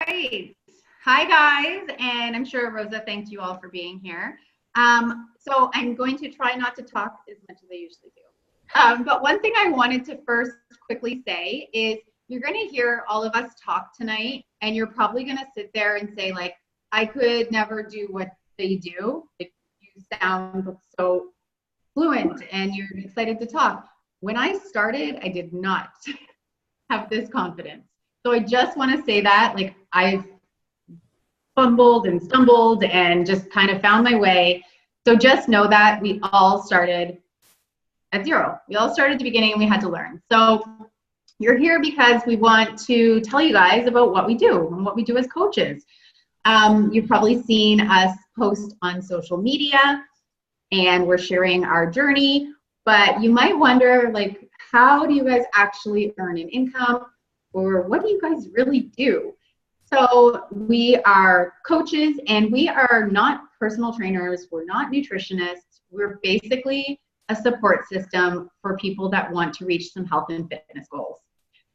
Great. Hi, guys. And I'm sure Rosa thanked you all for being here. So I'm going to try not to talk as much as I usually do. But one thing I wanted to first quickly say is you're going to hear all of us talk tonight, and you're probably going to sit there and say, like, I could never do what they do. Like, you sound so fluent and you're excited to talk. When I started, I did not have this confidence. So I just want to say that, like, I've fumbled and stumbled and just kind of found my way. So just know that we all started at zero. We all started at the beginning and we had to learn. So you're here because we want to tell you guys about what we do and what we do as coaches. You've probably seen us post on social media and we're sharing our journey, but you might wonder, like, how do you guys actually earn an income, or what do you guys really do? So we are coaches and we are not personal trainers. We're not nutritionists. We're basically a support system for people that want to reach some health and fitness goals.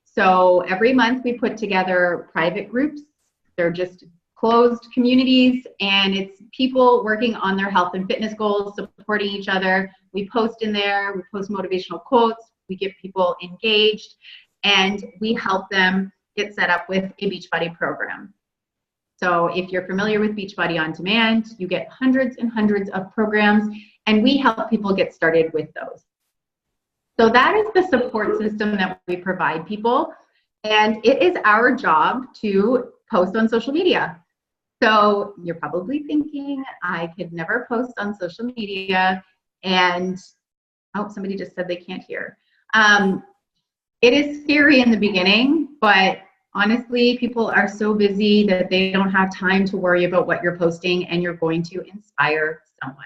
So every month we put together private groups. They're just closed communities, and it's people working on their health and fitness goals, supporting each other. We post in there, we post motivational quotes, we get people engaged, and we help them get set up with a Beachbody program. So if you're familiar with Beachbody On Demand, you get hundreds and hundreds of programs, and we help people get started with those. So that is the support system that we provide people, and it is our job to post on social media. So you're probably thinking, I could never post on social media, and oh, somebody just said they can't hear. It is scary in the beginning, but honestly, people are so busy that they don't have time to worry about what you're posting, and you're going to inspire someone.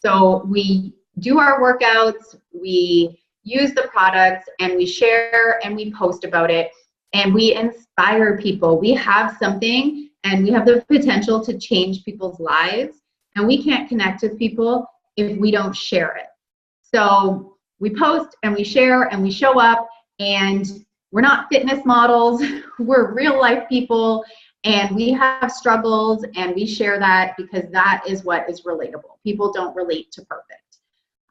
So we do our workouts, we use the products, and we share and we post about it, and we inspire people. We have something and we have the potential to change people's lives, and we can't connect with people if we don't share it. So we post and we share and we show up, and we're not fitness models. We're real life people, and we have struggles, and we share that because that is what is relatable. People don't relate to perfect.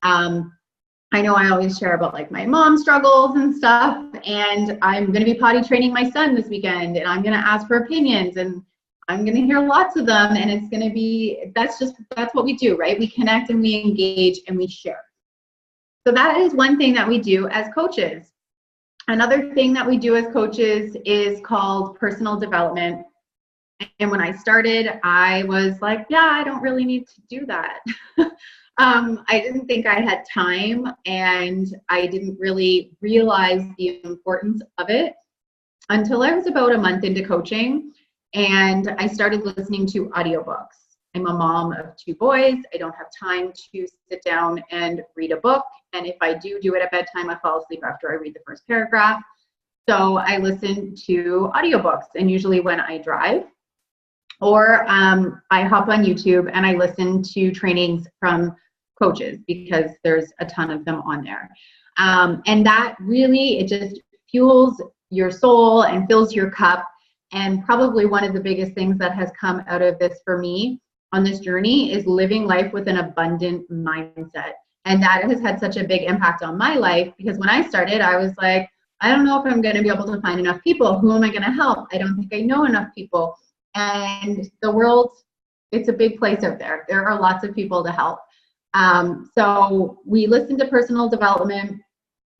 I know I always share about, like, my mom's struggles and stuff, and I'm going to be potty training my son this weekend, and I'm going to ask for opinions, and I'm going to hear lots of them, and it's going to be, that's what we do, right? We connect and we engage and we share. So that is one thing that we do as coaches. Another thing that we do as coaches is called personal development. And when I started, I was like, yeah, I don't really need to do that. I didn't think I had time, and I didn't really realize the importance of it until I was about a month into coaching, and I started listening to audiobooks. I'm a mom of 2 boys. I don't have time to sit down and read a book. And if I do it at bedtime, I fall asleep after I read the first paragraph. So I listen to audiobooks, and usually when I drive, or I hop on YouTube and I listen to trainings from coaches, because there's a ton of them on there. And that really, it just fuels your soul and fills your cup. And probably one of the biggest things that has come out of this for me on this journey is living life with an abundant mindset. And that has had such a big impact on my life, because when I started, I was like, I don't know if I'm going to be able to find enough people. Who am I going to help? I don't think I know enough people. And the world, it's a big place out there. There are lots of people to help. So we listen to personal development,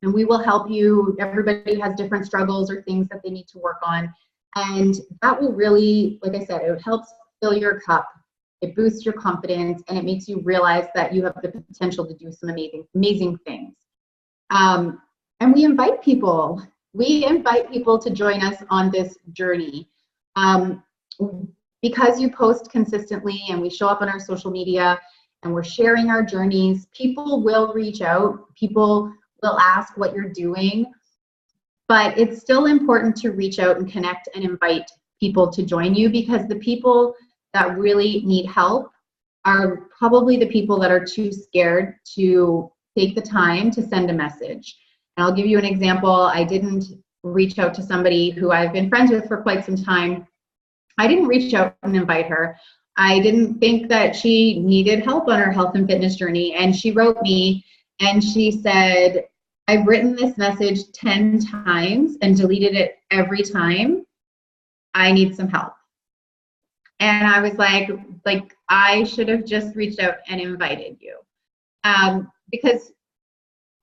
and we will help you. Everybody has different struggles or things that they need to work on. And that will really, like I said, it helps fill your cup. It boosts your confidence, and it makes you realize that you have the potential to do some amazing things. And we invite people. We invite people to join us on this journey. Because you post consistently and we show up on our social media and we're sharing our journeys, people will reach out. People will ask what you're doing. But it's still important to reach out and connect and invite people to join you, because the people that really need help are probably the people that are too scared to take the time to send a message. And I'll give you an example. I didn't reach out to somebody who I've been friends with for quite some time, I didn't reach out and invite her. I didn't think that she needed help on her health and fitness journey. And she wrote me and she said, I've written this message 10 times and deleted it every time. I need some help. And I was like, I should have just reached out and invited you. Because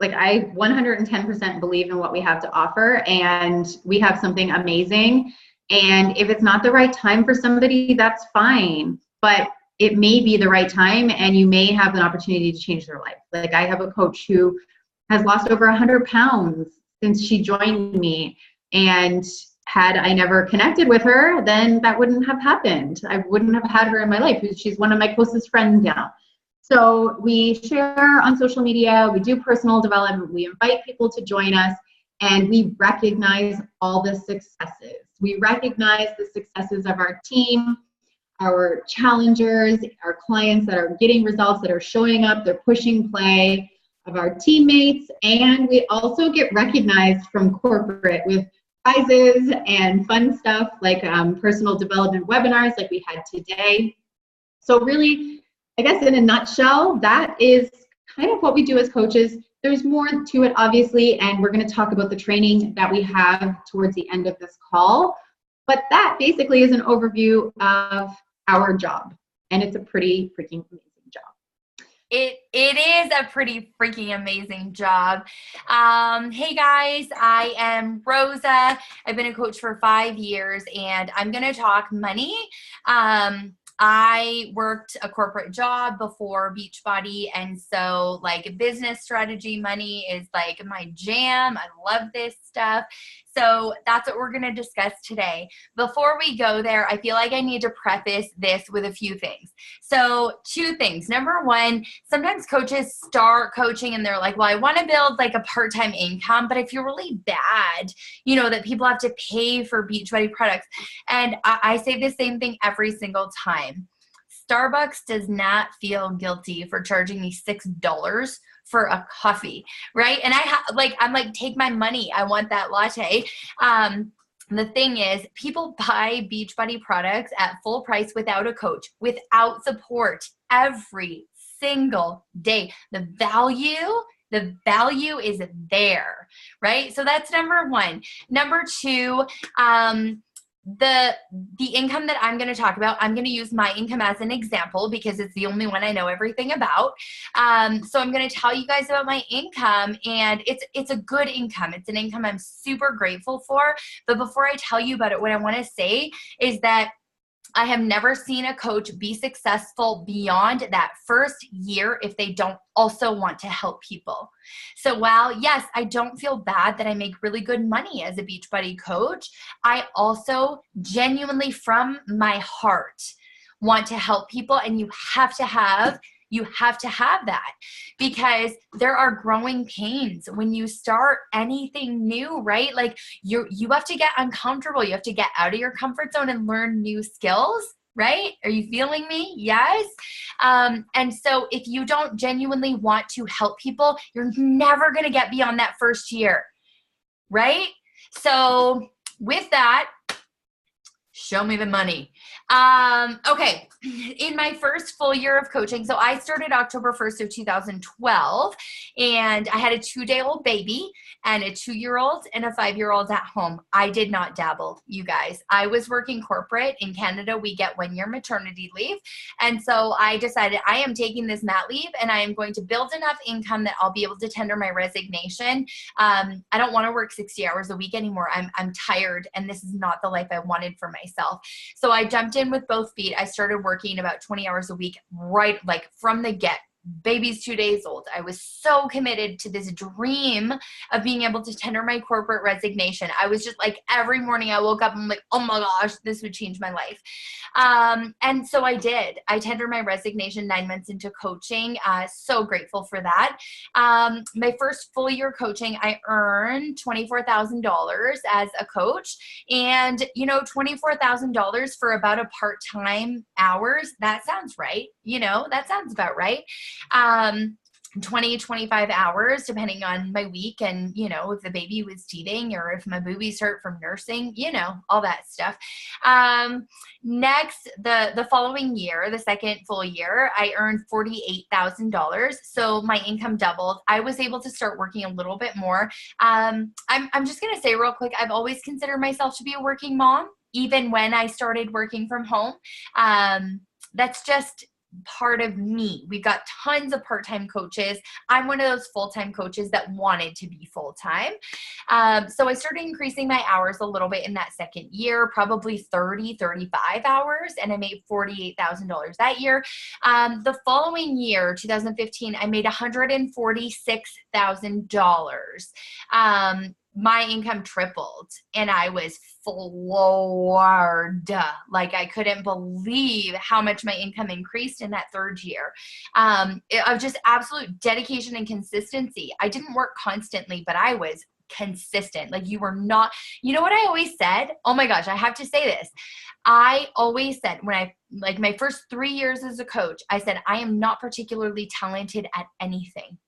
I 110% believe in what we have to offer, and we have something amazing. And if it's not the right time for somebody, that's fine. But it may be the right time, and you may have an opportunity to change their life. I have a coach who has lost over 100 pounds since she joined me. And had I never connected with her, then that wouldn't have happened. I wouldn't have had her in my life. She's one of my closest friends now. So we share on social media, we do personal development, we invite people to join us, and we recognize all the successes. We recognize the successes of our team, our challengers, our clients that are getting results, that are showing up, they're pushing play, of our teammates, and we also get recognized from corporate with prizes and fun stuff like personal development webinars like we had today. So really, I guess in a nutshell, that is kind of what we do as coaches. There's more to it, obviously, and we're going to talk about the training that we have towards the end of this call. But that basically is an overview of our job, and it's a pretty freaking amazing job. It is a pretty freaking amazing job. Hey guys, I am Rosa. I've been a coach for 5 years, and I'm going to talk money. I worked a corporate job before Beachbody, and so business strategy money is my jam. I love this stuff. So that's what we're going to discuss today. Before we go there, I feel like I need to preface this with a few things. So 2 things. Number 1, sometimes coaches start coaching and they're like, well, I want to build a part-time income, but I feel really bad, that people have to pay for Beachbody products. And I say the same thing every single time. Starbucks does not feel guilty for charging me $6 for a coffee, right? And I'm like, take my money. I want that latte. The thing is, people buy Beachbody products at full price without a coach, without support, every single day. The value is there, right? So that's number 1. Number 2, the income that I'm going to talk about, I'm going to use my income as an example because it's the only one I know everything about. So I'm going to tell you guys about my income, and it's a good income. It's an income I'm super grateful for. But before I tell you about it, what I want to say is that I have never seen a coach be successful beyond that first year if they don't also want to help people. So while, yes, I don't feel bad that I make really good money as a Beachbody coach, I also genuinely from my heart want to help people, and you have to have that, because there are growing pains when you start anything new, right? You have to get uncomfortable. You have to get out of your comfort zone and learn new skills, right? Are you feeling me? Yes. And so if you don't genuinely want to help people, you're never going to get beyond that first year, right? So with that, show me the money. Okay. In my first full year of coaching, so I started October 1st of 2012, and I had a 2-day-old baby and a 2-year-old and a 5-year-old at home. I did not dabble, you guys. I was working corporate. In Canada, we get 1-year maternity leave. And so I decided I am taking this mat leave, and I am going to build enough income that I'll be able to tender my resignation. I don't want to work 60 hours a week anymore. I'm tired, and this is not the life I wanted for myself. So I jumped in with both feet. I started working about 20 hours a week, right, from the get. Baby's 2 days old. I was so committed to this dream of being able to tender my corporate resignation. I was just every morning I woke up and I'm like, oh my gosh, this would change my life. And so I did. I tendered my resignation 9 months into coaching. So grateful for that. My first full year coaching, I earned $24,000 as a coach, and $24,000 for about a part-time hours. That sounds right. That sounds about right. 20, 25 hours, depending on my week. And, you know, if the baby was teething or if my boobies hurt from nursing, you know, all that stuff. Next, the following year, the second full year, I earned $48,000. So my income doubled. I was able to start working a little bit more. I'm just going to say real quick, I've always considered myself to be a working mom, even when I started working from home. That's just part of me. We've got tons of part-time coaches. I'm one of those full-time coaches that wanted to be full-time. So I started increasing my hours a little bit in that second year, probably 30, 35 hours, and I made $48,000 that year. The following year, 2015, I made $146,000. My income tripled and I was floored. Like I couldn't believe how much my income increased in that third year. Of just absolute dedication and consistency. I didn't work constantly, but I was consistent. Like you were not, you know what I always said? Oh my gosh, I have to say this. I always said when I, like my first 3 years as a coach, I said, I am not particularly talented at anything,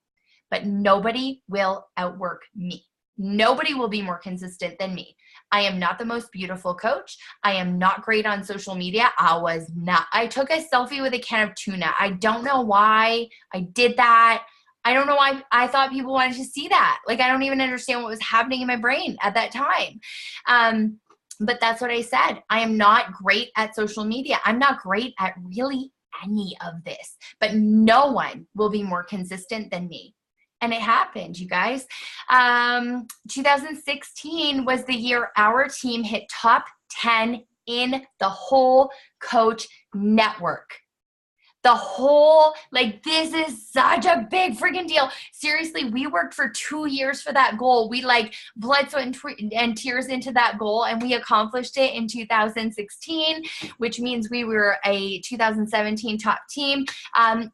but nobody will outwork me. Nobody will be more consistent than me. I am not the most beautiful coach. I am not great on social media. I was not. I took a selfie with a can of tuna. I don't know why I did that. I don't know why I thought people wanted to see that. Like, I don't even understand what was happening in my brain at that time. But that's what I said. I am not great at social media. I'm not great at really any of this, but no one will be more consistent than me. And it happened, you guys. 2016 was the year our team hit top 10 in the whole coach network. The whole, like, this is such a big freaking deal. Seriously, we worked for 2 years for that goal. We like blood, sweat, and tears into that goal, and we accomplished it in 2016, which means we were a 2017 top team.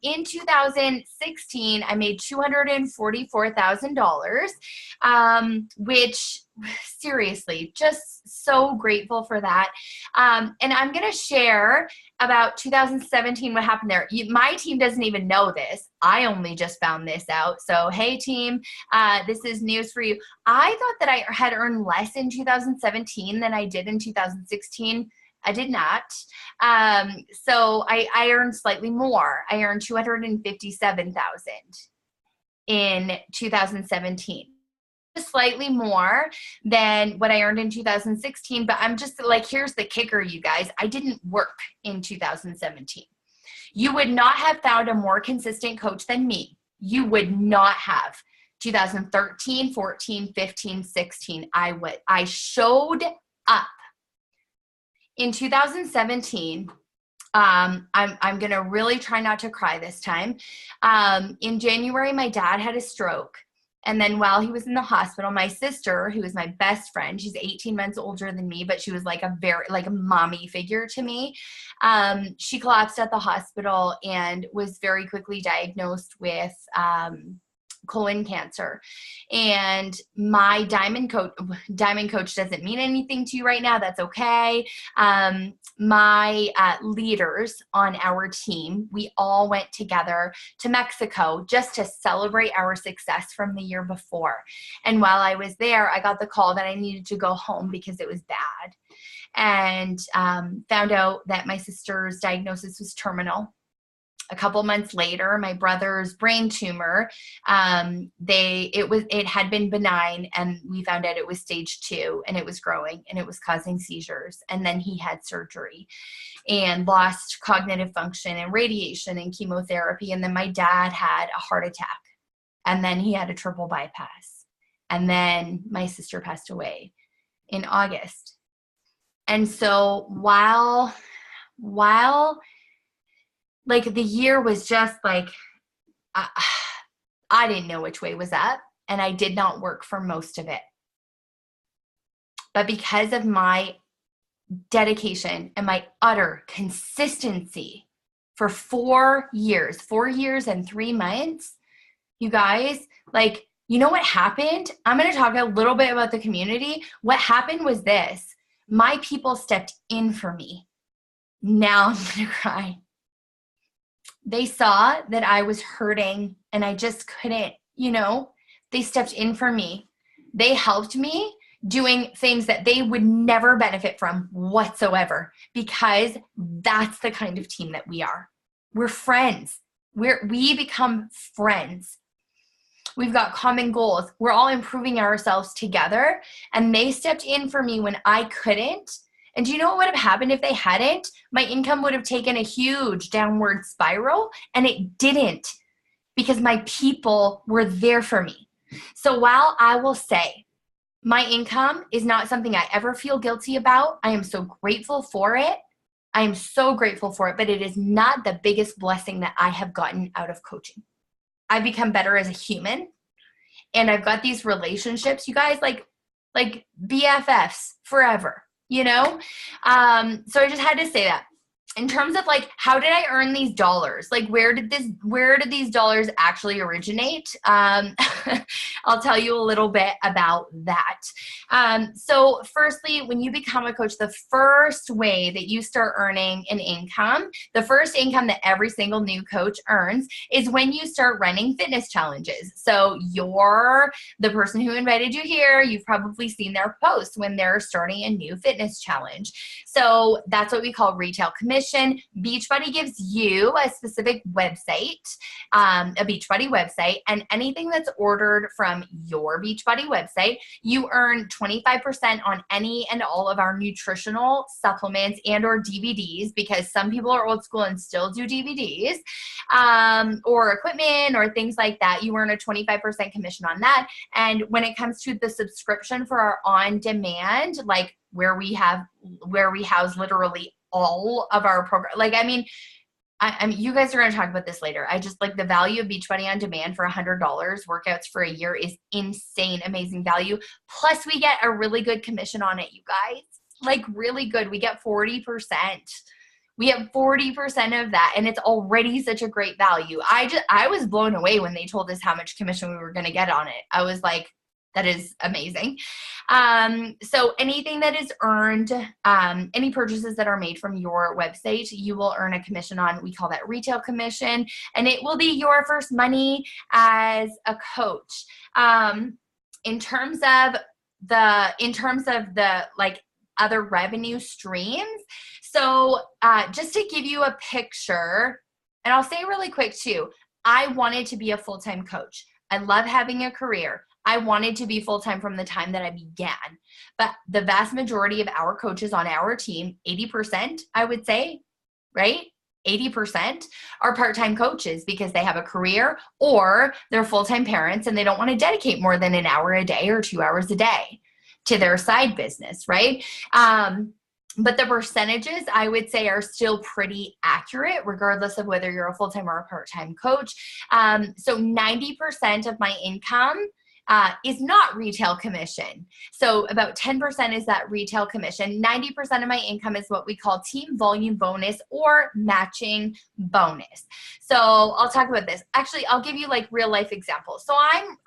In 2016, I made $244,000, which seriously, just so grateful for that. And I'm going to share about 2017, what happened there. My team doesn't even know this. I only just found this out. So, hey team, this is news for you. I thought that I had earned less in 2017 than I did in 2016. I did not. So I earned slightly more. I earned $257,000 in 2017. Slightly more than what I earned in 2016, but I'm just like, here's the kicker, you guys. I didn't work in 2017. You would not have found a more consistent coach than me. You would not have. 2013, 14, 15, 16, I showed up. In 2017, I'm going to really try not to cry this time. In January, my dad had a stroke. And then while he was in the hospital, my sister, who is my best friend, she's 18 months older than me, but she was like a mommy figure to me. She collapsed at the hospital and was very quickly diagnosed with colon cancer. And my diamond coach doesn't mean anything to you right now. That's okay. My leaders on our team, we all went together to Mexico just to celebrate our success from the year before. And while I was there, I got the call that I needed to go home because it was bad, and found out that my sister's diagnosis was terminal. A couple months later, my brother's brain tumor, it had been benign, and we found out it was stage 2, and it was growing, and it was causing seizures. And then he had surgery and lost cognitive function and radiation and chemotherapy. And then my dad had a heart attack, and then he had a triple bypass. And then my sister passed away in August. And so while like the year was just like, I didn't know which way was up, and I did not work for most of it. But because of my dedication and my utter consistency for 4 years and 3 months, you guys, like, you know what happened? I'm going to talk a little bit about the community. What happened was this. My people stepped in for me. Now I'm going to cry. They saw that I was hurting and I just couldn't, they stepped in for me. They helped me doing things that they would never benefit from whatsoever, because that's the kind of team that we are. We're friends. We become friends. We've got common goals. We're all improving ourselves together. And they stepped in for me when I couldn't. And do you know what would have happened if they hadn't? My income would have taken a huge downward spiral, and it didn't, because my people were there for me. So while I will say my income is not something I ever feel guilty about, I am so grateful for it. I am so grateful for it, but it is not the biggest blessing that I have gotten out of coaching. I've become better as a human, and I've got these relationships, you guys, like BFFs forever, So I just had to say that. In terms of like, how did I earn these dollars? Like, where did these dollars actually originate? I'll tell you a little bit about that. So firstly, when you become a coach, the first way that you start earning an income, the first income that every single new coach earns, is when you start running fitness challenges. So you're the person who invited you here. You've probably seen their posts when they're starting a new fitness challenge. So that's what we call retail commission. Beachbody gives you a specific website, a Beachbody website, and anything that's ordered from your Beachbody website, you earn 25% on any and all of our nutritional supplements and or DVDs, because some people are old school and still do DVDs, or equipment or things like that. You earn a 25% commission on that. And when it comes to the subscription for our on-demand, like where we house literally all of our program. Like, I mean, you guys are going to talk about this later. I just like the value of Beachbody on demand for $100 workouts for a year is insane, amazing value. Plus we get a really good commission on it, you guys, like really good. We get 40%. We have 40% of that, and it's already such a great value. I was blown away when they told us how much commission we were going to get on it. I was like, that is amazing. So anything that is earned, any purchases that are made from your website, you will earn a commission on. We call that retail commission, and it will be your first money as a coach. In terms of the like other revenue streams. So just to give you a picture, and I'll say really quick too, I wanted to be a full-time coach. I love having a career. I wanted to be full-time from the time that I began, but the vast majority of our coaches on our team, 80%, I would say, right? 80% are part-time coaches because they have a career or they're full-time parents and they don't want to dedicate more than an hour a day or 2 hours a day to their side business, right? But the percentages, I would say, are still pretty accurate, regardless of whether you're a full-time or a part-time coach. So 90% of my income is not retail commission. So about 10% is that retail commission. 90% of my income is what we call team volume bonus or matching bonus. So I'll talk about this. Actually, I'll give you like real life examples. So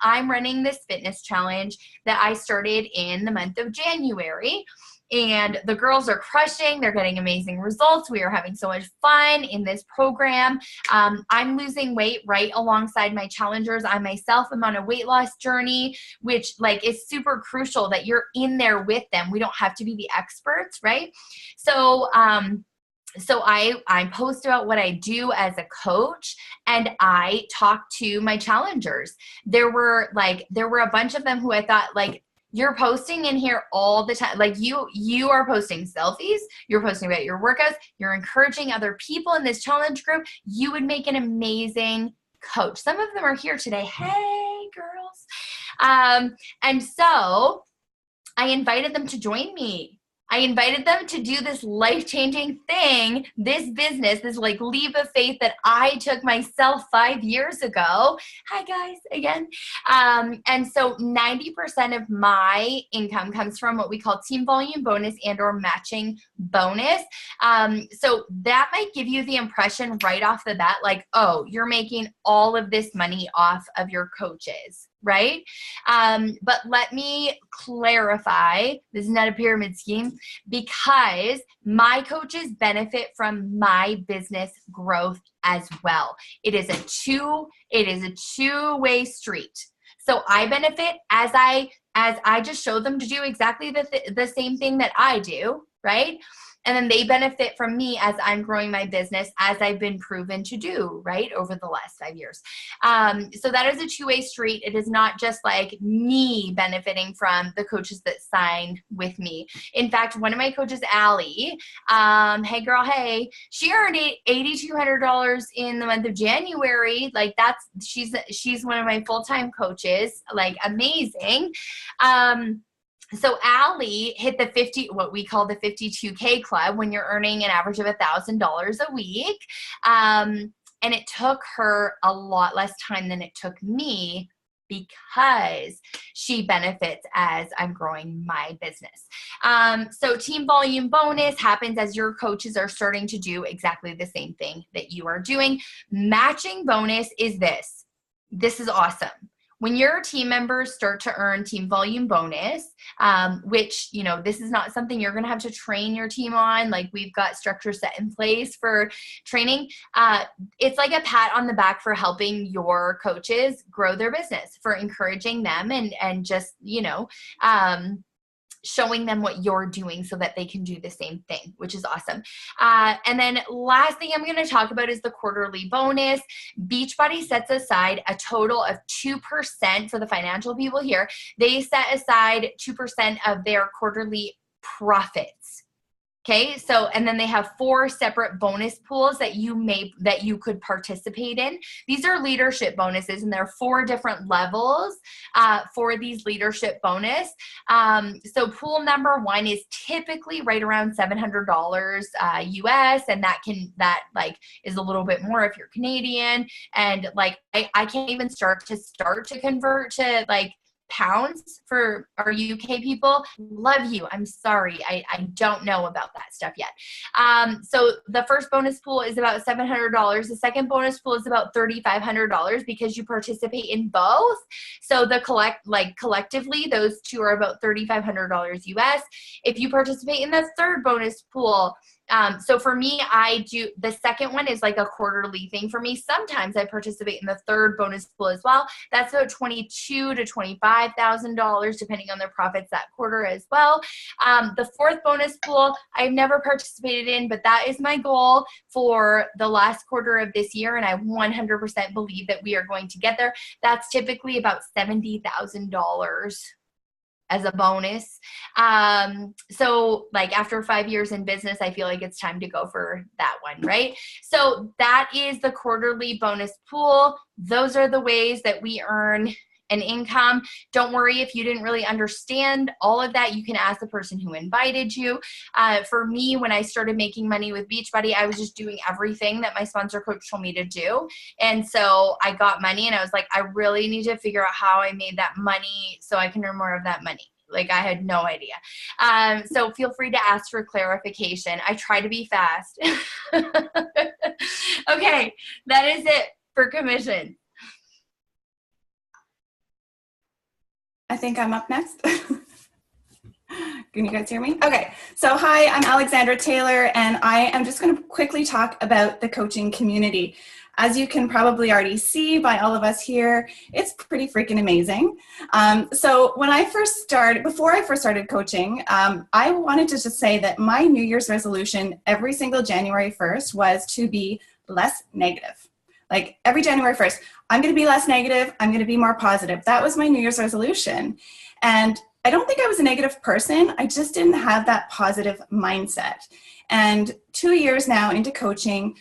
I'm running this fitness challenge that I started in the month of January. And the girls are crushing. They're getting amazing results. We are having so much fun in this program. I'm losing weight right alongside my challengers. I myself am on a weight loss journey, which like is super crucial that you're in there with them. We don't have to be the experts, right? So I post about what I do as a coach, and I talk to my challengers. There were a bunch of them who I thought like, you're posting in here all the time. Like you are posting selfies. You're posting about your workouts. You're encouraging other people in this challenge group. You would make an amazing coach. Some of them are here today. Hey, girls. And so I invited them to join me. I invited them to do this life-changing thing, this business, this like leap of faith that I took myself 5 years ago. Hi guys, again. And so 90% of my income comes from what we call team volume bonus and or matching bonus. So that might give you the impression right off the bat, like, oh, you're making all of this money off of your coaches. right? But let me clarify, this is not a pyramid scheme, because my coaches benefit from my business growth as well. It is a two-way street. So I benefit as I just show them to do exactly the same thing that I do, right? And then they benefit from me as I'm growing my business, as I've been proven to do, right, over the last 5 years. So that is a two-way street. It is not just like me benefiting from the coaches that signed with me. In fact, one of my coaches, Allie, hey girl, hey, she earned $8,200 in the month of January. Like she's one of my full-time coaches, like amazing. So Allie hit what we call the 52K club, when you're earning an average of $1,000 a week. And it took her a lot less time than it took me, because she benefits as I'm growing my business. So team volume bonus happens as your coaches are starting to do exactly the same thing that you are doing. Matching bonus is this. This is awesome. When your team members start to earn team volume bonus, which, this is not something you're going to have to train your team on. Like, we've got structures set in place for training. It's like a pat on the back for helping your coaches grow their business, for encouraging them and just, showing them what you're doing so that they can do the same thing, which is awesome. And then last thing I'm going to talk about is the quarterly bonus. Beachbody sets aside a total of 2% for the financial people here. They set aside 2% of their quarterly profits. Okay, so, and then they have 4 separate bonus pools that you could participate in. These are leadership bonuses, and there are 4 different levels for these leadership bonus. So pool number 1 is typically right around $700 US, and that is a little bit more if you're Canadian. And like, I can't even start to convert to like pounds for our UK people. Love you. I'm sorry. I don't know about that stuff yet. So the first bonus pool is about $700. The second bonus pool is about $3,500 because you participate in both. So the collectively, those two are about $3,500 US. If you participate in the third bonus pool, so for me, I do, the second one is like a quarterly thing for me. Sometimes I participate in the third bonus pool as well. That's about $22,000 to $25,000, depending on their profits that quarter as well. The fourth bonus pool, I've never participated in, but that is my goal for the last quarter of this year. And I 100% believe that we are going to get there. That's typically about $70,000 as a bonus. So like after 5 years in business, I feel like it's time to go for that one, right? So that is the quarterly bonus pool. Those are the ways that we earn an income. Don't worry if you didn't really understand all of that. You can ask the person who invited you. For me, when I started making money with Beachbody, I was just doing everything that my sponsor coach told me to do. And so I got money and I was like, I really need to figure out how I made that money so I can earn more of that money. Like, I had no idea. So feel free to ask for clarification. I try to be fast. Okay, that is it for commission. I think I'm up next. Can you guys hear me? Okay, so hi, I'm Alexandra Taylor, and I am just going to quickly talk about the coaching community. As you can probably already see by all of us here, it's pretty freaking amazing. So before I first started coaching, I wanted to just say that my New Year's resolution every single January 1st was to be less negative. Like every January 1st, I'm going to be less negative. I'm going to be more positive. That was my New Year's resolution. And I don't think I was a negative person. I just didn't have that positive mindset. And 2 years now into coaching,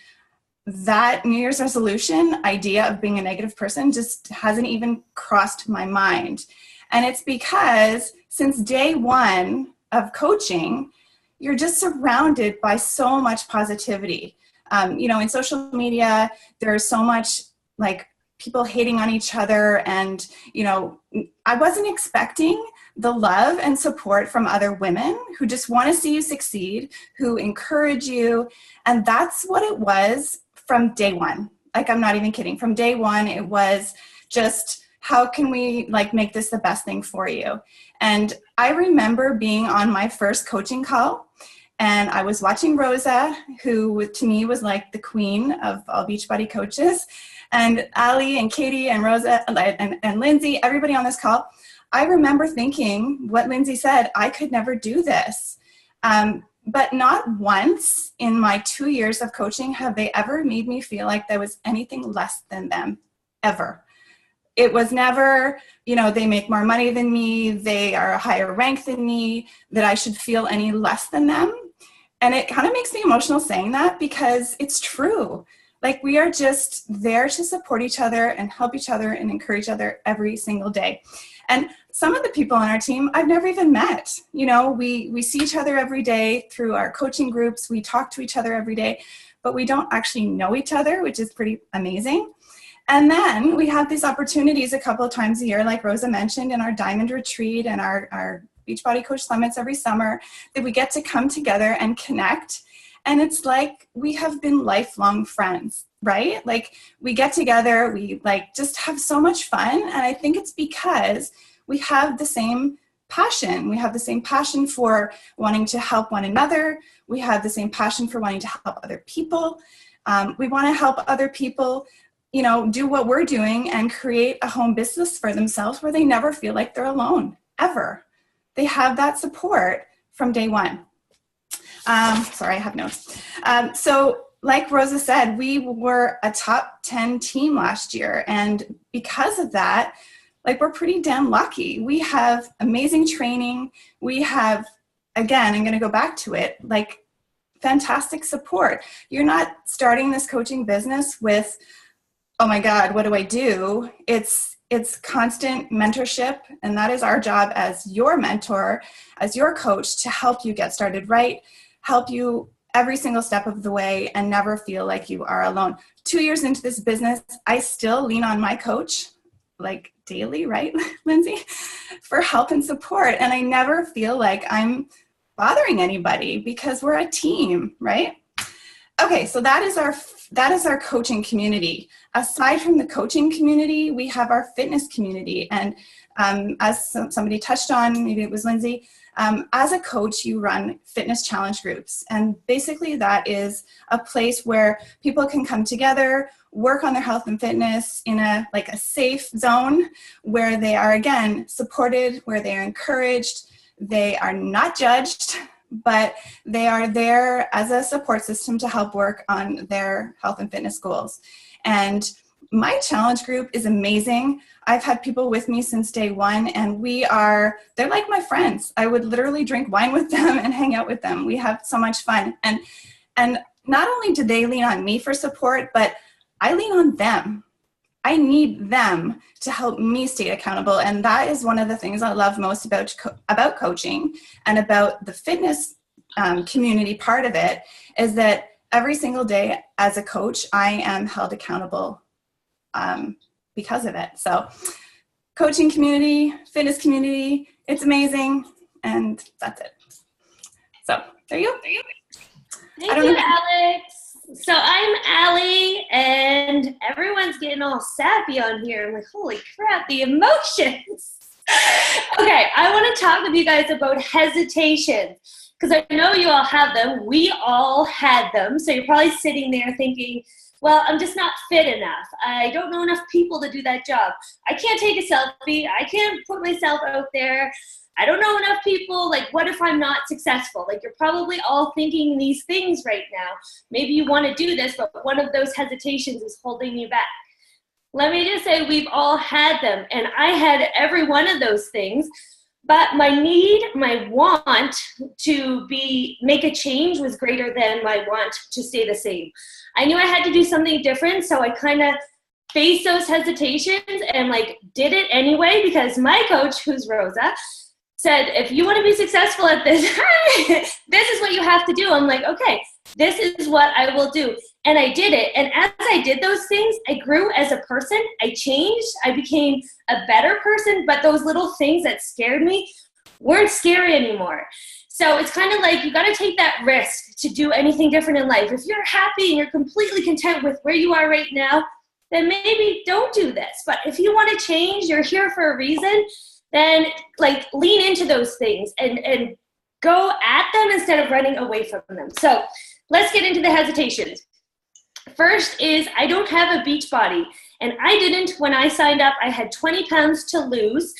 that New Year's resolution idea of being a negative person just hasn't even crossed my mind. And it's because since day one of coaching, you're just surrounded by so much positivity. In social media, there's so much like people hating on each other. And, I wasn't expecting the love and support from other women who just want to see you succeed, who encourage you. And that's what it was from day one. Like, I'm not even kidding. From day one, it was just how can we like make this the best thing for you? And I remember being on my first coaching call, and I was watching Rosa, who to me was like the queen of all Beachbody coaches, and Ali and Katie and Rosa and Lindsay, everybody on this call. I remember thinking what Lindsay said, I could never do this. But not once in my 2 years of coaching have they ever made me feel like there was anything less than them, ever. It was never, you know, they make more money than me, they are a higher rank than me, that I should feel any less than them. And it kind of makes me emotional saying that, because it's true. Like, we are just there to support each other and help each other and encourage each other every single day. And some of the people on our team I've never even met. You know, we see each other every day through our coaching groups. We talk to each other every day, but we don't actually know each other, which is pretty amazing. And then we have these opportunities a couple of times a year, like Rosa mentioned, in our Diamond Retreat and our Beachbody Coach Summits every summer, that we get to come together and connect. And it's like we have been lifelong friends, right? Like, we get together, we like just have so much fun. And I think it's because we have the same passion. We have the same passion for wanting to help one another. We have the same passion for wanting to help other people. We want to help other people, you know, do what we're doing and create a home business for themselves where they never feel like they're alone, ever. They have that support from day one. Sorry, I have notes. So like Rosa said, we were a top 10 team last year. And because of that, like, we're pretty damn lucky. We have amazing training. We have, again, I'm going to go back to it, like, fantastic support. You're not starting this coaching business with, oh my God, what do I do? It's constant mentorship, and that is our job as your mentor, as your coach, to help you get started right, help you every single step of the way, and never feel like you are alone. 2 years into this business, I still lean on my coach, like, daily, right, Lindsay, for help and support. And I never feel like I'm bothering anybody, because we're a team, right? Okay, so that is our coaching community. Aside from the coaching community, we have our fitness community. And as somebody touched on, maybe it was Lindsay, as a coach, you run fitness challenge groups. And basically that is a place where people can come together, work on their health and fitness in a safe zone where they are, again, supported, where they are encouraged, they are not judged, but they are there as a support system to help work on their health and fitness goals. And my challenge group is amazing. I've had people with me since day one, and they're like my friends. I would literally drink wine with them and hang out with them. We have so much fun. And not only do they lean on me for support, but I lean on them. I need them to help me stay accountable. And that is one of the things I love most about coaching and about the fitness community part of it, is that every single day as a coach, I am held accountable because of it. So coaching community, fitness community, it's amazing. And that's it. So there you go. Thank you, Alex. So I'm Allie, and everyone's getting all sappy on here. I'm like, holy crap, the emotions. Okay, I want to talk with you guys about hesitation, because I know you all have them. We all had them. So you're probably sitting there thinking, well, I'm just not fit enough. I don't know enough people to do that job. I can't take a selfie. I can't put myself out there. I don't know enough people. Like, what if I'm not successful? Like, you're probably all thinking these things right now. Maybe you want to do this, but one of those hesitations is holding you back. Let me just say, we've all had them, and I had every one of those things, but my need, my want to make a change was greater than my want to stay the same. I knew I had to do something different, so I kind of faced those hesitations and did it anyway, because my coach, who's Rosa, said, if you want to be successful at this, this is what you have to do. I'm like, okay, this is what I will do. And I did it. And as I did those things, I grew as a person. I changed. I became a better person. But those little things that scared me weren't scary anymore. So it's kind of like you got to take that risk to do anything different in life. If you're happy and you're completely content with where you are right now, then maybe don't do this. But if you want to change, you're here for a reason, then like lean into those things and go at them instead of running away from them. So let's get into the hesitations. First is I don't have a Beachbody, and I didn't when I signed up. I had 20 pounds to lose,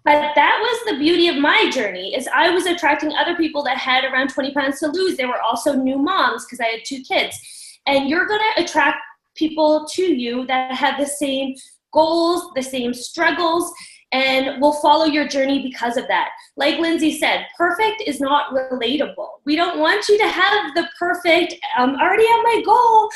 but that was the beauty of my journey is I was attracting other people that had around 20 pounds to lose. They were also new moms because I had 2 kids, and you're going to attract people to you that have the same goals, the same struggles, and will follow your journey because of that. Like Lindsay said, perfect is not relatable. We don't want you to have the perfect, already at my goal,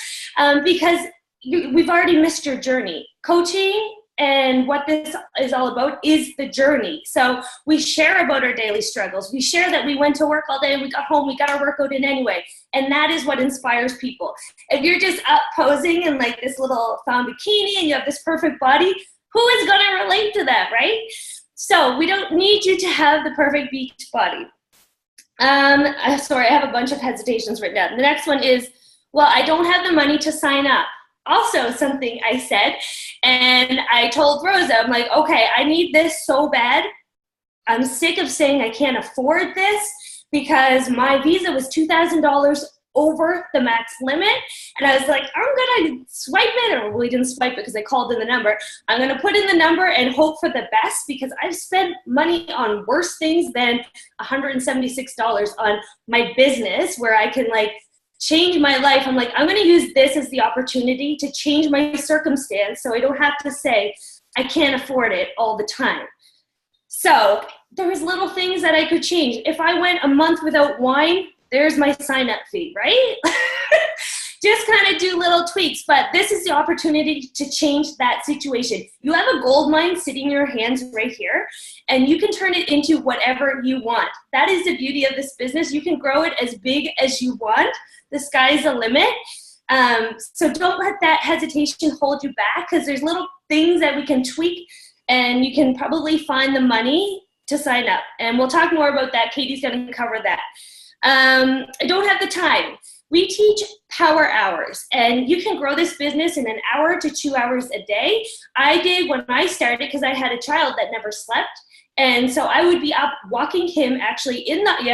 because we've already missed your journey. Coaching and what this is all about is the journey. So we share about our daily struggles. We share that we went to work all day and we got home, we got our workout in anyway. And that is what inspires people. If you're just up posing in like this little thong bikini and you have this perfect body, who is going to relate to that, right? So we don't need you to have the perfect beach body. Sorry, I have a bunch of hesitations written down. The next one is, well, I don't have the money to sign up. Also something I said, and I told Rosa, I'm like, okay, I need this so bad. I'm sick of saying I can't afford this because my visa was $2,000 over the max limit. And I was like, I'm going to swipe it, or we didn't swipe it because I called in the number. I'm going to put in the number and hope for the best because I've spent money on worse things than $176 on my business where I can like change my life. I'm like, I'm going to use this as the opportunity to change my circumstance so I don't have to say I can't afford it all the time. So there was little things that I could change. If I went a month without wine, there's my sign-up fee, right? Just kind of do little tweaks, but this is the opportunity to change that situation. You have a gold mine sitting in your hands right here, and you can turn it into whatever you want. That is the beauty of this business. You can grow it as big as you want. The sky's the limit. So don't let that hesitation hold you back because there's little things that we can tweak, and you can probably find the money to sign up. And we'll talk more about that. Katie's going to cover that. I don't have the time. We teach power hours, and you can grow this business in 1 hour to 2 hours a day. I did when I started because I had a child that never slept. And so I would be up walking him actually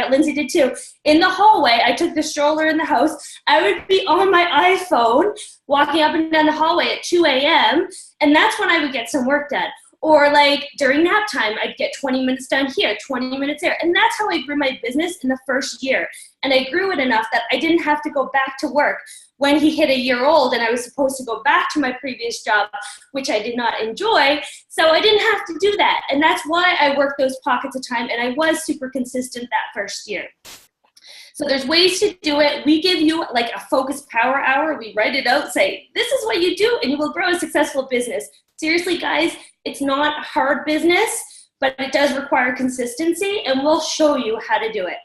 Lindsay did too, in the hallway. I took the stroller in the house. I would be on my iPhone walking up and down the hallway at 2 a.m. And that's when I would get some work done. Or like during nap time, I'd get 20 minutes done here, 20 minutes there. And that's how I grew my business in the first year. And I grew it enough that I didn't have to go back to work when he hit 1 year old and I was supposed to go back to my previous job, which I did not enjoy. So I didn't have to do that. And that's why I worked those pockets of time. And I was super consistent that first year. So there's ways to do it. We give you like a focused power hour. We write it out, say, this is what you do, and you will grow a successful business. Seriously, guys, it's not hard business, but it does require consistency, and we'll show you how to do it.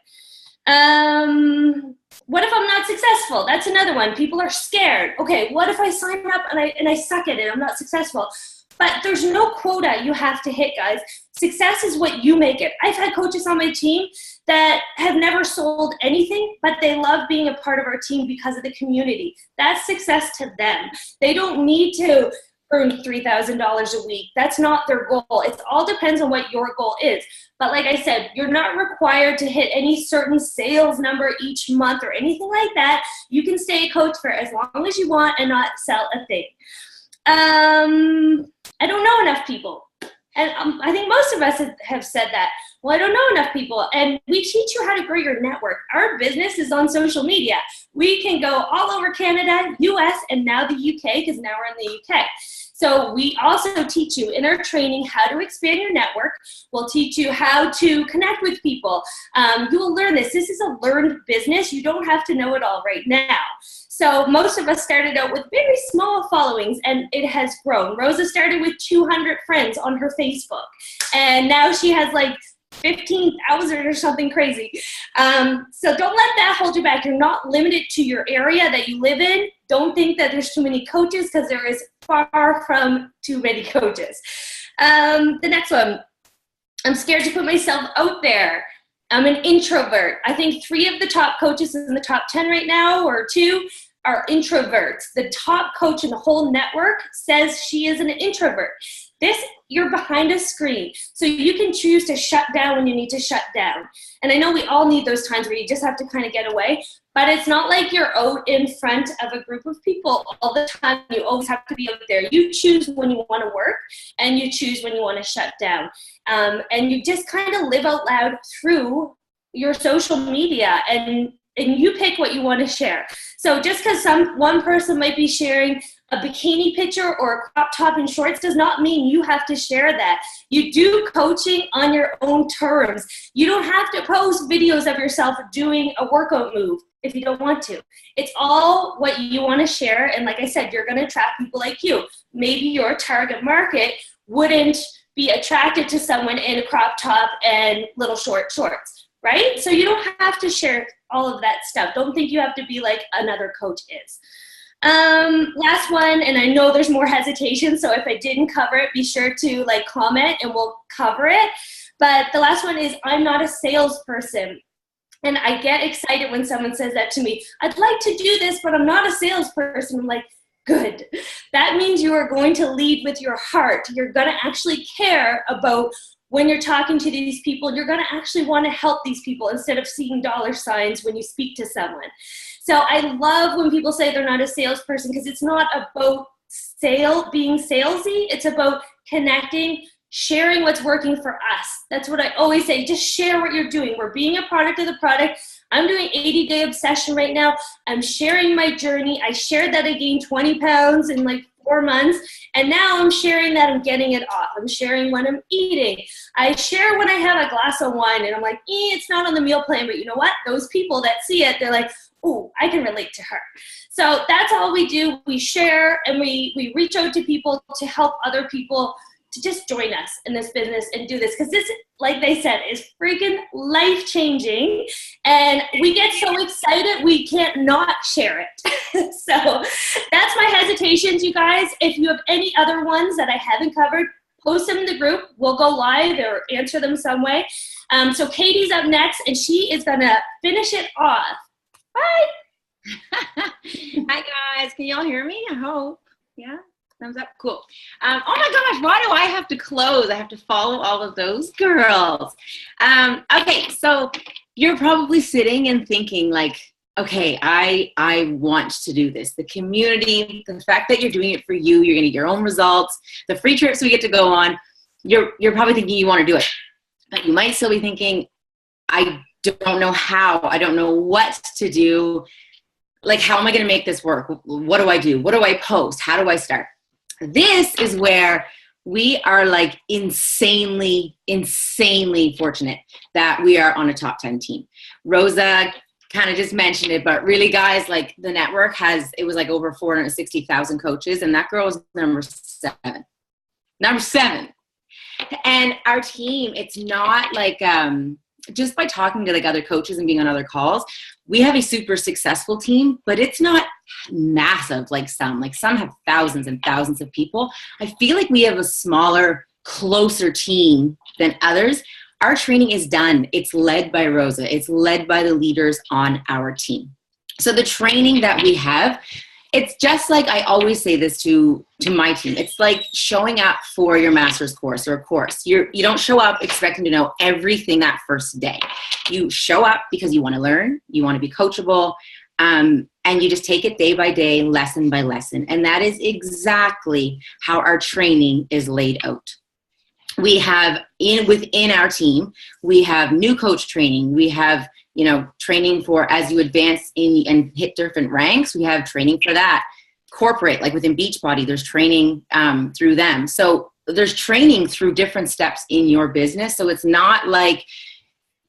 What if I'm not successful? That's another one. People are scared. Okay, what if I sign up and I suck at it? I'm not successful. But there's no quota you have to hit, guys. Success is what you make it. I've had coaches on my team that have never sold anything, but they love being a part of our team because of the community. That's success to them. They don't need to earn $3,000 a week. That's not their goal. It all depends on what your goal is. But like I said, you're not required to hit any certain sales number each month or anything like that. You can stay a coach for as long as you want and not sell a thing. I don't know enough people. And I think most of us have said that. Well, I don't know enough people. And we teach you how to grow your network. Our business is on social media. We can go all over Canada, US, and now the UK, because now we're in the UK. So we also teach you in our training how to expand your network. We'll teach you how to connect with people. You will learn this. This is a learned business. You don't have to know it all right now. So most of us started out with very small followings, and it has grown. Rosa started with 200 friends on her Facebook, and now she has like 15,000 or something crazy. So don't let that hold you back. You're not limited to your area that you live in. Don't think that there's too many coaches, because there is far from too many coaches. The next one, I'm scared to put myself out there. I'm an introvert. I think 3 of the top coaches in the top 10 right now, or 2, are introverts. The top coach in the whole network says she is an introvert. You're behind a screen, so you can choose to shut down when you need to shut down. And I know we all need those times where you just have to kind of get away, but it's not like you're out in front of a group of people all the time. You always have to be out there. You choose when you want to work, and you choose when you want to shut down. And you just kind of live out loud through your social media, and you pick what you want to share. So just because one person might be sharing a bikini picture or a crop top and shorts does not mean you have to share that. You do coaching on your own terms. You don't have to post videos of yourself doing a workout move if you don't want to. It's all what you want to share. And like I said, you're going to attract people like you. Maybe your target market wouldn't be attracted to someone in a crop top and little shorts, right? So you don't have to share all of that stuff. Don't think you have to be like another coach is. Last one, and I know there's more hesitation, so if I didn't cover it, be sure to like comment and we'll cover it. But the last one is, I'm not a salesperson. And I get excited when someone says that to me. I'd like to do this, but I'm not a salesperson. I'm like, good. That means you are going to lead with your heart. You're going to actually care about when you're talking to these people. You're going to actually want to help these people instead of seeing dollar signs when you speak to someone. So I love when people say they're not a salesperson, because it's not about being salesy. It's about connecting, sharing what's working for us. That's what I always say. Just share what you're doing. We're being a product of the product. I'm doing 80-day obsession right now. I'm sharing my journey. I shared that I gained 20 pounds in like 4 months. And now I'm sharing that I'm getting it off. I'm sharing when I'm eating. I share when I have a glass of wine and I'm like, it's not on the meal plan, but you know what? Those people that see it, they're like, oh, I can relate to her. So that's all we do. We share and we reach out to people to help other people to just join us in this business and do this. Because this, like they said, is freaking life-changing. And we get so excited, we can't not share it. So that's my hesitations, you guys. If you have any other ones that I haven't covered, post them in the group. We'll go live or answer them some way. So Katie's up next, and she is going to finish it off. Bye. Hi guys, can y'all hear me? I hope. Yeah, thumbs up. Cool. Oh my gosh, why do I have to close? I have to follow all of those girls. Okay, so you're probably sitting and thinking like, okay, I want to do this. The community, the fact that you're doing it for you, you're gonna get your own results, the free trips we get to go on, you're probably thinking you want to do it. But you might still be thinking, I don't know how, I don't know what to do. Like, how am I going to make this work? What do I do? What do I post? How do I start? This is where we are like insanely fortunate that we are on a top 10 team. Rosa kind of just mentioned it, but really guys, like the network it was like over 460,000 coaches, and that girl is number seven. And our team, it's not like, just by talking to like other coaches and being on other calls, we have a super successful team, but it's not massive like some have thousands and thousands of people. I feel like we have a smaller, closer team than others. Our training is done. It's led by Rosa. It's led by the leaders on our team. So the training that we have, it's just like, I always say this to my team. It's like showing up for your master's course or a course. You don't show up expecting to know everything that first day. You show up because you want to learn, you want to be coachable, and you just take it day by day, lesson by lesson. And that is exactly how our training is laid out. We have within our team, we have new coach training. We have training for as you advance and hit different ranks. We have training for that. Corporate, like within Beachbody, there's training through them. So there's training through different steps in your business. So it's not like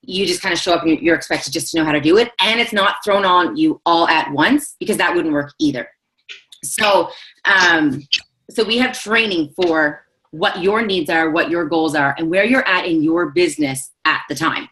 you just kind of show up and you're expected just to know how to do it. And it's not thrown on you all at once, because that wouldn't work either. So, so we have training for what your needs are, what your goals are, and where you're at in your business at the time.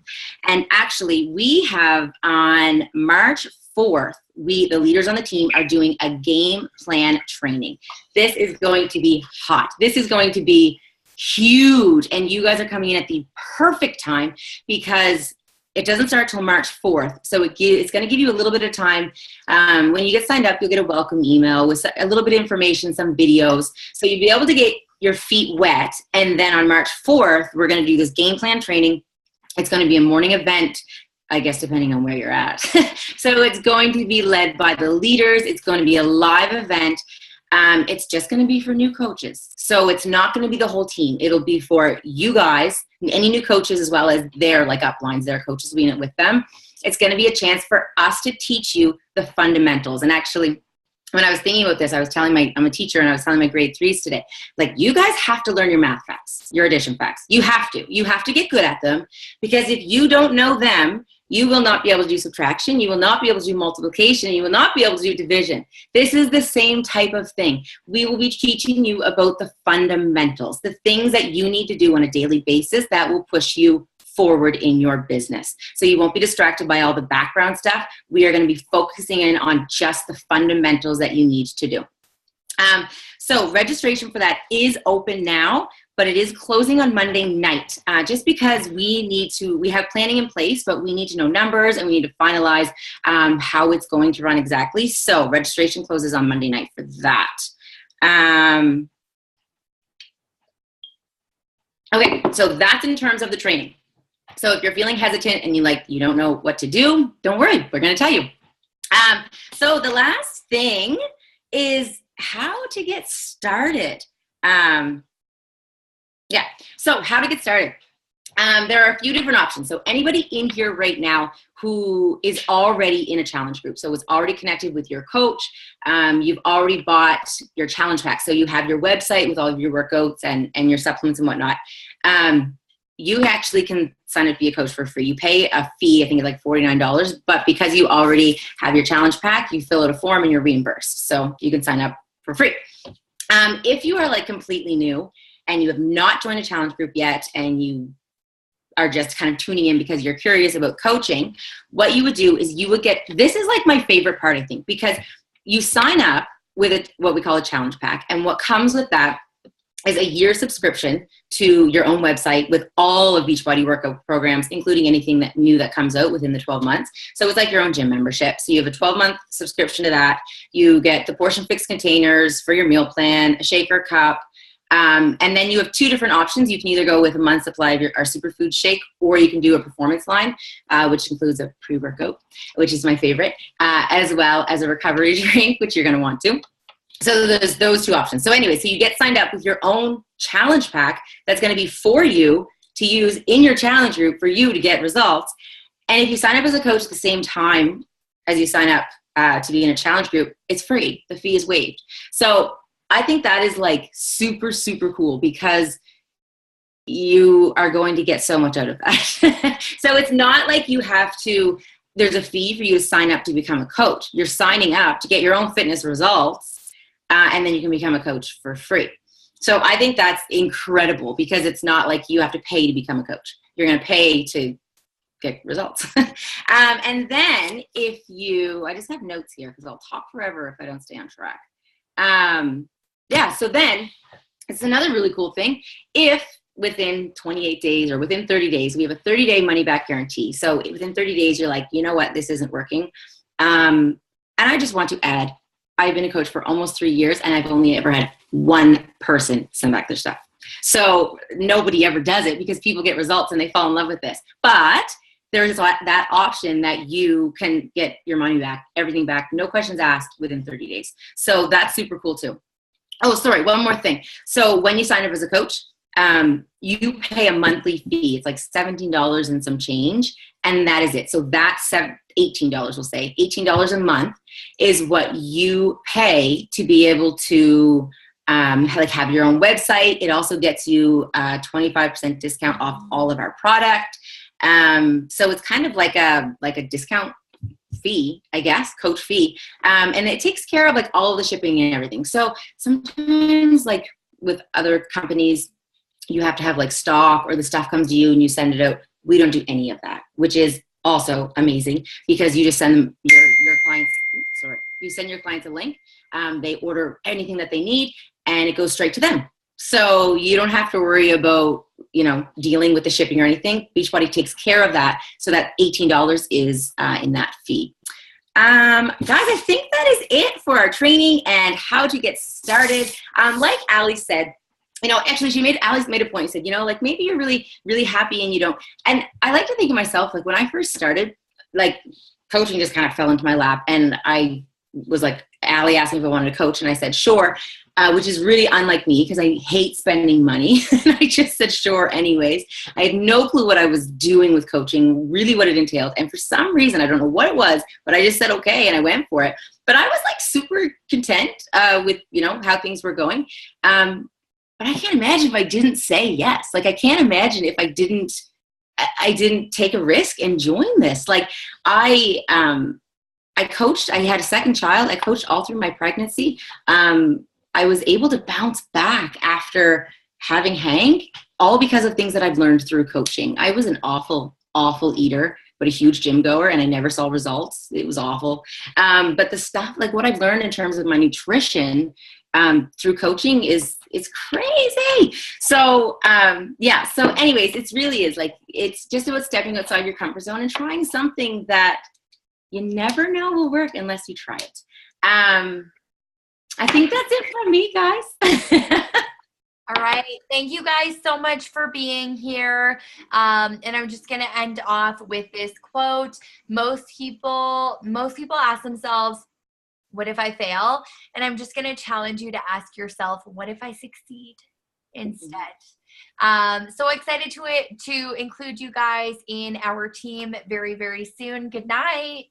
And actually, we have on March 4th, the leaders on the team are doing a game plan training. This is going to be hot. This is going to be huge. And you guys are coming in at the perfect time, because It doesn't start till March 4th. So it's going to give you a little bit of time. When you get signed up, you'll get a welcome email with a little bit of information, some videos. So you'll be able to get your feet wet. And then on March 4th, we're going to do this game plan training. It's going to be a morning event, I guess, depending on where you're at. So it's going to be led by the leaders. It's going to be a live event. It's just going to be for new coaches. So it's not going to be the whole team. It'll be for you guys, any new coaches, as well as their uplines, their coaches will be in it with them. It's going to be a chance for us to teach you the fundamentals. And actually, when I was thinking about this, I'm a teacher, and I was telling my grade 3s today, you guys have to learn your math facts, your addition facts. You have to get good at them, because if you don't know them, you will not be able to do subtraction. You will not be able to do multiplication. You will not be able to do division. This is the same type of thing. We will be teaching you about the fundamentals, the things that you need to do on a daily basis that will push you forward in your business. So you won't be distracted by all the background stuff. We are going to be focusing in on just the fundamentals that you need to do. So registration for that is open now, but it is closing on Monday night, just because we have planning in place, but we need to know numbers, and we need to finalize how it's going to run exactly. So registration closes on Monday night for that. Okay, so that's in terms of the training. So if you're feeling hesitant and you don't know what to do, don't worry, we're going to tell you. So the last thing is how to get started. So how to get started. There are a few different options. So anybody in here right now who is already in a challenge group, so is already connected with your coach, you've already bought your challenge pack. So you have your website with all of your workouts and your supplements and whatnot. You actually can sign up to be a coach for free. You pay a fee, I think it's $49, but because you already have your challenge pack, you fill out a form and you're reimbursed. So you can sign up for free. If you are completely new and you have not joined a challenge group yet, and you are just kind of tuning in because you're curious about coaching, what you would do is you would get, this is my favorite part, I think, because you sign up with what we call a challenge pack. And what comes with that is a year subscription to your own website with all of Beachbody workout programs, including anything new that comes out within the 12 months. So it's like your own gym membership. So you have a 12-month subscription to that. You get the portion fixed containers for your meal plan, a shaker cup, and then you have two different options. You can either go with a month's supply of our superfood shake, or you can do a performance line, which includes a pre-workout, which is my favorite, as well as a recovery drink, which you're going to want to. So there's those two options. So anyway, so you get signed up with your own challenge pack that's going to be for you to use in your challenge group for you to get results. And if you sign up as a coach at the same time as you sign up to be in a challenge group, it's free. The fee is waived. So I think that is super, super cool, because you are going to get so much out of that. So it's not like you have to, there's a fee for you to sign up to become a coach. You're signing up to get your own fitness results, and then you can become a coach for free. So I think that's incredible, because it's not like you have to pay to become a coach. You're going to pay to get results. And then I just have notes here because I'll talk forever if I don't stay on track. So then it's another really cool thing. If within 28 days or within 30 days, we have a 30-day money back guarantee. So within 30 days, you're like, you know what, this isn't working. And I just want to add, I've been a coach for almost 3 years, and I've only ever had one person send back their stuff. So nobody ever does it, because people get results and they fall in love with this. But there's that option that you can get your money back, everything back, no questions asked, within 30 days. So that's super cool too. Oh, sorry, one more thing. So when you sign up as a coach, you pay a monthly fee. It's like $17 and some change, and that is it. So that's $18, we'll say. $18 a month is what you pay to be able to have your own website. It also gets you a 25% discount off all of our product. So it's kind of like a discount fee, I guess, coach fee. And it takes care of all of the shipping and everything. So sometimes with other companies, you have to have stock, or the stuff comes to you and you send it out. We don't do any of that, which is also amazing, because you just send them your clients. You send your clients a link. They order anything that they need, and it goes straight to them. So you don't have to worry about dealing with the shipping or anything, Beachbody takes care of that. So that $18 is in that fee. Guys, I think that is it for our training and how to get started. Like Ali said, actually Ali's made a point, said, like maybe you're really, really happy and you don't. And I like to think of myself, like when I first started, like coaching just kind of fell into my lap. And I was like, Ali asked me if I wanted to coach. And I said, sure, which is really unlike me because I hate spending money. And I just said, sure, anyways. I had no clue what I was doing with coaching, really what it entailed. And for some reason, I don't know what it was, but I just said, okay. And I went for it. But I was like super content with, how things were going. But I can't imagine if I didn't say yes. Like I can't imagine if I didn't take a risk and join this. Like I coached, I had a second child. I coached all through my pregnancy. I was able to bounce back after having Hank, all because of things that I've learned through coaching. I was an awful, awful eater, but a huge gym goer, and I never saw results. It was awful. But the stuff, like what I've learned in terms of my nutrition through coaching it's crazy. So, so anyways, it really is like, it's just about stepping outside your comfort zone and trying something that you never know will work unless you try it. I think that's it from me, guys. All right. Thank you guys so much for being here. And I'm just going to end off with this quote. Most people ask themselves, what if I fail? And I'm just going to challenge you to ask yourself, what if I succeed instead? So excited to include you guys in our team very, very soon. Good night.